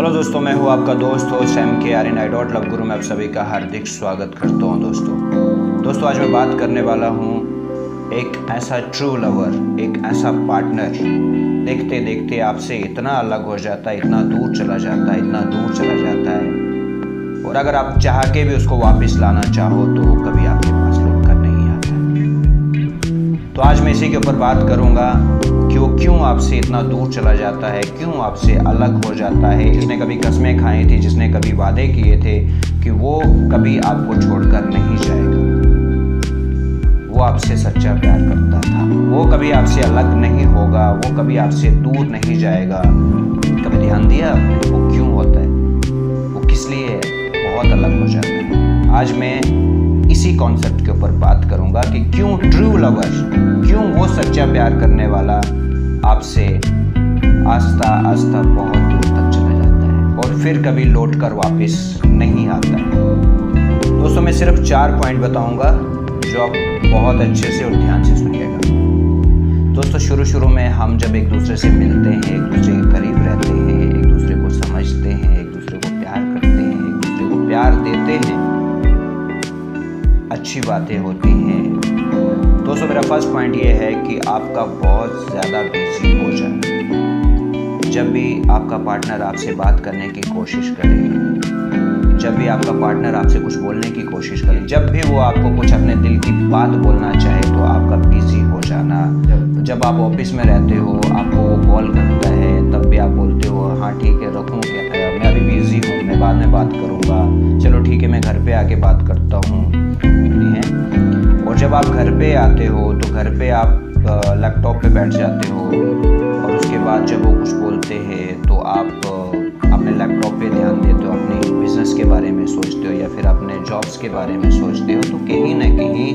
Hello दोस्तों, मैं हूं आपका दोस्त हो SamKRNI.LoveGuru में आप सभी का हार्दिक स्वागत करता हूं। दोस्तों आज मैं बात करने वाला हूं एक ऐसा ट्रू लवर, एक ऐसा पार्टनर देखते देखते आपसे इतना अलग हो जाता है, इतना दूर चला जाता है, इतना दूर चला जाता है, और अगर आप चाह के भी उसको वापस लाना चाहो तो वो कभी आपके पास लौट कर नहीं आता। तो आज मैं इसी के ऊपर बात करूंगा कि वो क्यों आपसे इतना दूर चला जाता है, क्यों आपसे अलग हो जाता है। जिसने कभी कस्में खाई थी, जिसने कभी वादे किए थे कि वो कभी आपको छोड़कर नहीं जाएगा, वो आपसे सच्चा प्यार करता था, वो कभी आपसे अलग नहीं होगा, वो कभी आपसे दूर नहीं जाएगा। कभी ध्यान दिया आपने वो क्यों होता है, वो किस लिए बहुत अलग हो जाता है। आज मैं इसी कॉन्सेप्ट के ऊपर बात करूंगा कि क्यों ट्रू लवर, क्यों वो सच्चा प्यार करने वाला आपसे आस्ता आस्ता बहुत दूर तक चला जाता है और फिर कभी लौट कर वापस नहीं आता है। दोस्तों मैं सिर्फ 4 पॉइंट बताऊंगा जो आप बहुत अच्छे से और ध्यान से सुनिएगा। दोस्तों शुरू में हम जब एक दूसरे से मिलते हैं, एक दूसरे के करीब रहते हैं, एक दूसरे को समझते हैं, एक दूसरे को प्यार करते हैं, एक दूसरे को प्यार देते हैं, अच्छी बातें होती हैं। दोस्तों मेरा फर्स्ट पॉइंट ये है कि आपका बहुत ज़्यादा बिजी हो जाना। जब भी आपका पार्टनर आपसे बात करने की कोशिश करे, जब भी आपका पार्टनर आपसे कुछ बोलने की कोशिश करे, जब भी वो आपको कुछ अपने दिल की बात बोलना चाहे तो आपका बिजी हो जाना। जब आप ऑफिस में रहते हो, आपको वो कॉल करता है, तब भी आप बोलते हो हाँ ठीक है रखूँ क्या, मैं अभी बिजी हूँ, मैं बाद में बात करूँगा, चलो ठीक है मैं घर पे आके बात करता हूँ। और जब आप घर पे आते हो तो घर पे आप लैपटॉप पे बैठ जाते हो और उसके बाद जब वो कुछ बोलते हैं तो आप अपने लैपटॉप पे ध्यान देते हो, अपनी बिजनेस के बारे में सोचते हो या फिर अपने जॉब्स के बारे में सोचते हो। तो कहीं ना कहीं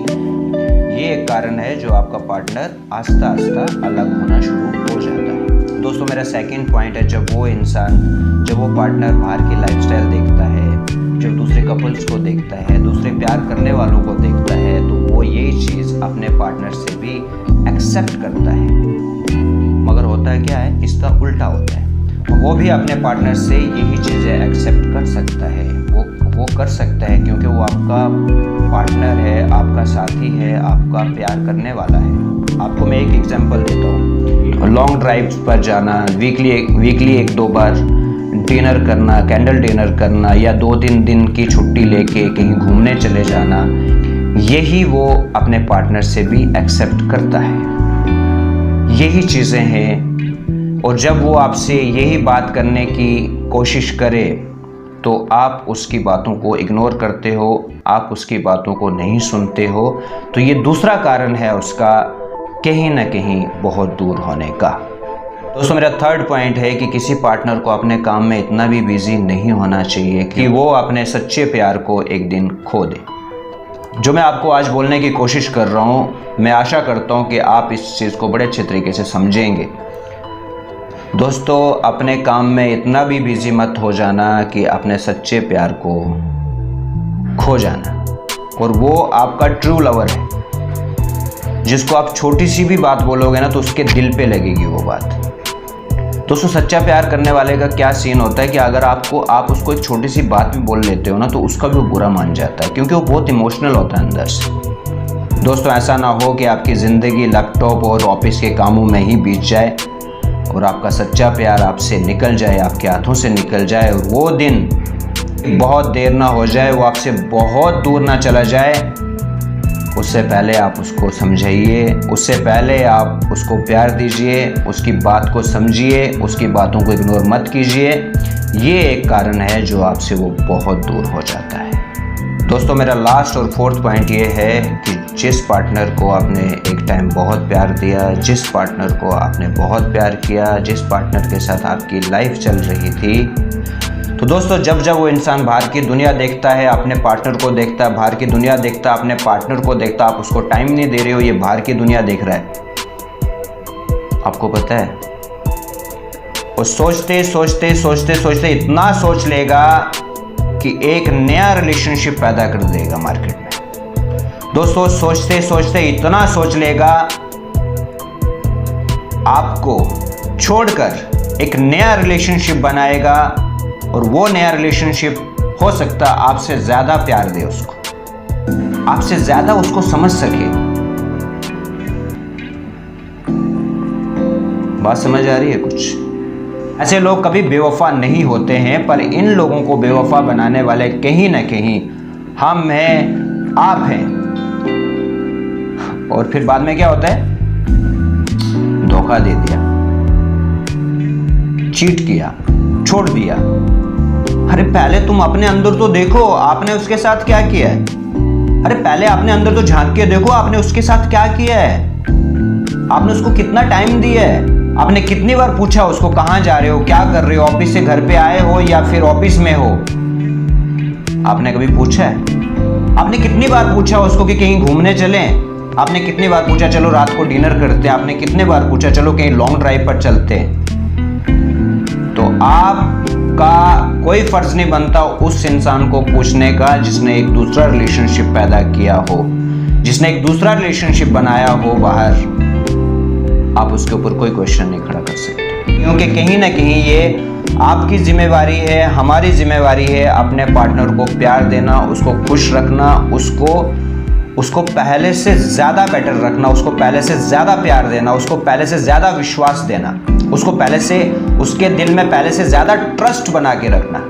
ये एक कारण है जो आपका पार्टनर आस्ता आस्ता अलग होना शुरू हो जाता है। दोस्तों मेरा सेकंड पॉइंट है, जब वो पार्टनर बाहर की लाइफस्टाइल देखता है, जब दूसरे कपल्स को देखता है, दूसरे प्यार करने वालों को देखता है, तो वो यही चीज़ अपने पार्टनर से भी एक्सेप्ट करता है। मगर होता है क्या है, इसका उल्टा होता है। वो भी अपने पार्टनर से यही चीज़ें एक्सेप्ट कर सकता है, वो कर सकता है क्योंकि वो आपका पार्टनर है, आपका साथी है, आपका प्यार करने वाला है। आपको मैं एक एग्जांपल देता हूँ। लॉन्ग ड्राइव्स पर जाना, वीकली 1-2 बार डिनर करना, कैंडल डिनर करना या 2-3 दिन की छुट्टी लेके कहीं घूमने चले जाना, यही वो अपने पार्टनर से भी एक्सेप्ट करता है। यही चीज़ें हैं। और जब वो आपसे यही बात करने की कोशिश करे तो आप उसकी बातों को इग्नोर करते हो, आप उसकी बातों को नहीं सुनते हो। तो ये दूसरा कारण है उसका कहीं ना कहीं बहुत दूर होने का। दोस्तों मेरा थर्ड पॉइंट है कि किसी पार्टनर को अपने काम में इतना भी बिजी नहीं होना चाहिए कि वो अपने सच्चे प्यार को एक दिन खो दे। जो मैं आपको आज बोलने की कोशिश कर रहा हूँ, मैं आशा करता हूँ कि आप इस चीज़ को बड़े अच्छे तरीके से समझेंगे। दोस्तों अपने काम में इतना भी बिजी मत हो जाना कि अपने सच्चे प्यार को खो जाना। और वो आपका ट्रू लवर है, जिसको आप छोटी सी भी बात बोलोगे ना तो उसके दिल पे लगेगी वो बात। दोस्तों सच्चा प्यार करने वाले का क्या सीन होता है कि अगर आप उसको एक छोटी सी बात भी बोल लेते हो ना तो उसका भी वो बुरा मान जाता है, क्योंकि वो बहुत इमोशनल होता है अंदर से। दोस्तों ऐसा ना हो कि आपकी ज़िंदगी लैपटॉप और ऑफिस के कामों में ही बीत जाए और आपका सच्चा प्यार आपसे निकल जाए, आपके हाथों से निकल जाए, और वो दिन बहुत देर ना हो जाए, वो आपसे बहुत दूर ना चला जाए। उससे पहले आप उसको समझाइए, उससे पहले आप उसको प्यार दीजिए, उसकी बात को समझिए, उसकी बातों को इग्नोर मत कीजिए। ये एक कारण है जो आपसे वो बहुत दूर हो जाता है। दोस्तों मेरा लास्ट और फोर्थ पॉइंट ये है कि जिस पार्टनर को आपने एक टाइम बहुत प्यार दिया, जिस पार्टनर को आपने बहुत प्यार किया, जिस पार्टनर के साथ आपकी लाइफ चल रही थी, तो दोस्तों जब वो इंसान बाहर की दुनिया देखता है, अपने पार्टनर को देखता है, बाहर की दुनिया देखता है, अपने पार्टनर को देखता है, आप उसको टाइम नहीं दे रहे हो, ये बाहर की दुनिया देख रहा है, आपको पता है वो सोचते इतना सोच लेगा कि एक नया रिलेशनशिप पैदा कर देगा मार्केट में। दोस्तों सोचते इतना सोच लेगा, आपको छोड़कर एक नया रिलेशनशिप बनाएगा और वो नया रिलेशनशिप हो सकता है आपसे ज़्यादा प्यार दे उसको, आपसे ज़्यादा उसको समझ सके। बात समझ आ रही है कुछ? ऐसे लोग कभी बेवफा नहीं होते हैं, पर इन लोगों को बेवफा बनाने वाले कहीं ना कहीं हम हैं, आप हैं। और फिर बाद में क्या होता है? धोखा दे दिया, चीट किया, छोड़ दिया। अरे पहले तुम अपने अंदर तो देखो, आपने उसके साथ क्या किया है। अरे पहले अपने अंदर तो झांक के देखो, आपने उसके साथ क्या किया है। आपने उसको कितना टाइम दिया है, आपने कितनी बार पूछा उसको कहाँ जा रहे हो, क्या कर रहे हो, ऑफिस से घर पे आए हो या फिर ऑफिस में हो। आपने कभी पूछा है? आपने कितनी बार पूछा उसको कि कहीं घूमने चलें? आपने कितनी बार पूछा चलो रात को डिनर करते हैं? आपने कितने बार पूछा चलो कहीं लॉन्ग ड्राइव पर चलते हैं? तो आपका कोई फर्ज नहीं बनता उस इंसान को पूछने का जिसने एक दूसरा रिलेशनशिप पैदा किया हो, जिसने एक दूसरा रिलेशनशिप बनाया हो बाहर। आप उसके ऊपर कोई क्वेश्चन नहीं खड़ा कर सकते, क्योंकि कहीं ना कहीं ये आपकी जिम्मेवारी है, हमारी जिम्मेवारी है अपने पार्टनर को प्यार देना, उसको खुश रखना, उसको पहले से ज़्यादा बेटर रखना, उसको पहले से ज़्यादा प्यार देना, उसको पहले से ज़्यादा विश्वास देना, उसको पहले से उसके दिल में पहले से ज़्यादा ट्रस्ट बना के रखना।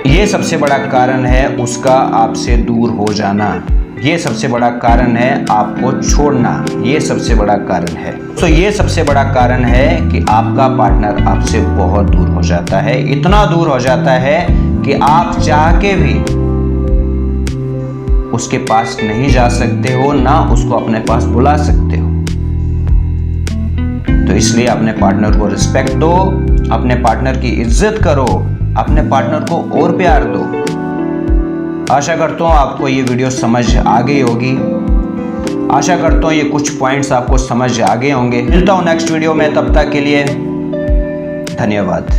ये सबसे बड़ा कारण है उसका आपसे दूर हो जाना, ये सबसे बड़ा कारण है आपको छोड़ना, ये सबसे बड़ा कारण है। तो ये सबसे बड़ा कारण है कि आपका पार्टनर आपसे बहुत दूर हो जाता है, इतना दूर हो जाता है कि आप चाह के भी उसके पास नहीं जा सकते हो, ना उसको अपने पास बुला सकते हो। तो इसलिए अपने पार्टनर को रिस्पेक्ट दो, अपने पार्टनर की इज्जत करो, अपने पार्टनर को और प्यार दो। आशा करता हूँ आपको ये वीडियो समझ आ गई होगी, आशा करता हूँ ये कुछ पॉइंट्स आपको समझ आ गए होंगे। मिलता हूँ नेक्स्ट वीडियो में, तब तक के लिए धन्यवाद।